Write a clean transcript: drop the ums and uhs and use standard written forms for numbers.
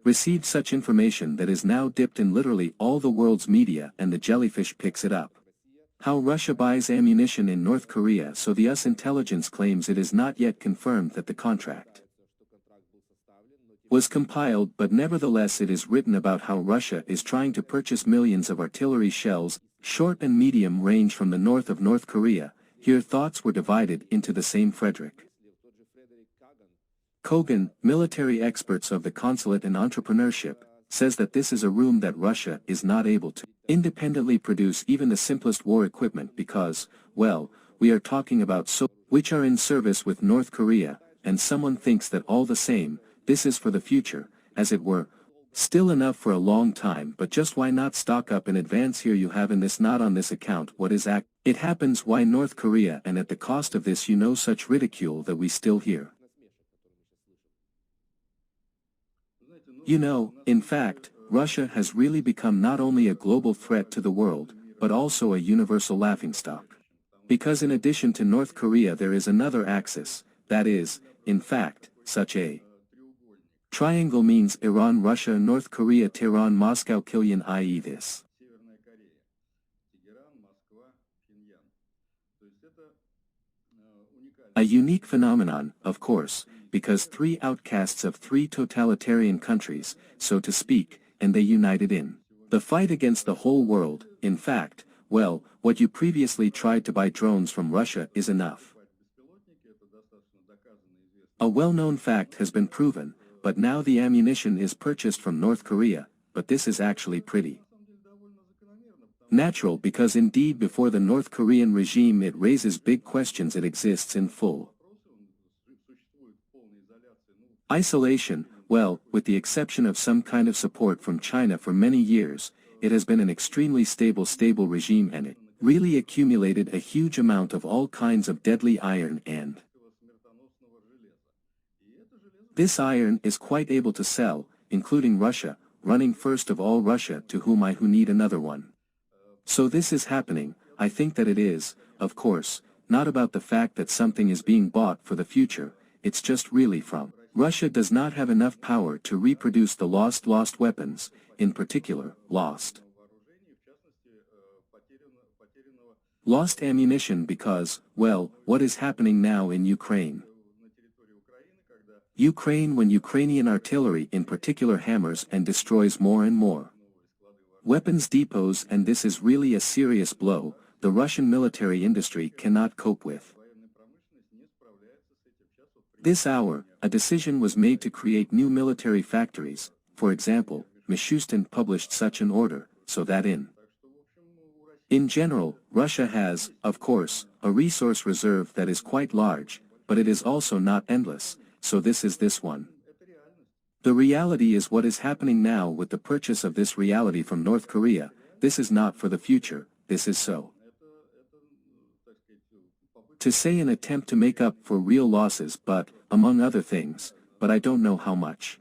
Received such information that is now dipped in literally all the world's media and the jellyfish picks it up. How Russia buys ammunition in North Korea. So the US intelligence claims it is not yet confirmed that the contract was compiled, but nevertheless it is written about how Russia is trying to purchase millions of artillery shells, short and medium range from the north of North Korea. Here thoughts were divided into the same Frederick Kogan, military experts of the consulate and entrepreneurship, says that this is a room that Russia is not able to independently produce even the simplest war equipment because, well, we are talking about which are in service with North Korea, and someone thinks that all the same, this is for the future, as it were, still enough for a long time, but just why not stock up in advance? Here you have in this, not on this account, what is it happens, why North Korea, and at the cost of this such ridicule that we still hear. In fact, Russia has really become not only a global threat to the world, but also a universal laughingstock. Because in addition to North Korea there is another axis, that is, in fact, such a triangle means Iran, Russia, North Korea, Tehran, Moscow, Kilyan, i.e. this. A unique phenomenon, of course, because three outcasts of three totalitarian countries, so to speak, and they united in the fight against the whole world. In fact, well, what you previously tried to buy drones from Russia is enough. A well-known fact has been proven, but now the ammunition is purchased from North Korea, but this is actually pretty natural because indeed before the North Korean regime it raises big questions. It exists in full isolation. Well, with the exception of some kind of support from China for many years, it has been an extremely stable regime, and it really accumulated a huge amount of all kinds of deadly iron, and this iron is quite able to sell, including Russia, running first of all Russia, to whom who need another one. So this is happening. I think that it is, of course, not about the fact that something is being bought for the future, it's just really from Russia does not have enough power to reproduce the lost weapons, in particular, lost ammunition because, well, what is happening now in Ukraine? When Ukrainian artillery in particular hammers and destroys more and more weapons depots, and this is really a serious blow, the Russian military industry cannot cope with. This hour, a decision was made to create new military factories. For example, Mishustin published such an order, so that in general, Russia has, of course, a resource reserve that is quite large, but it is also not endless, so this is this one. The reality is what is happening now with the purchase of this reality from North Korea. This is not for the future, this is so to say an attempt to make up for real losses, but, among other things, but I don't know how much.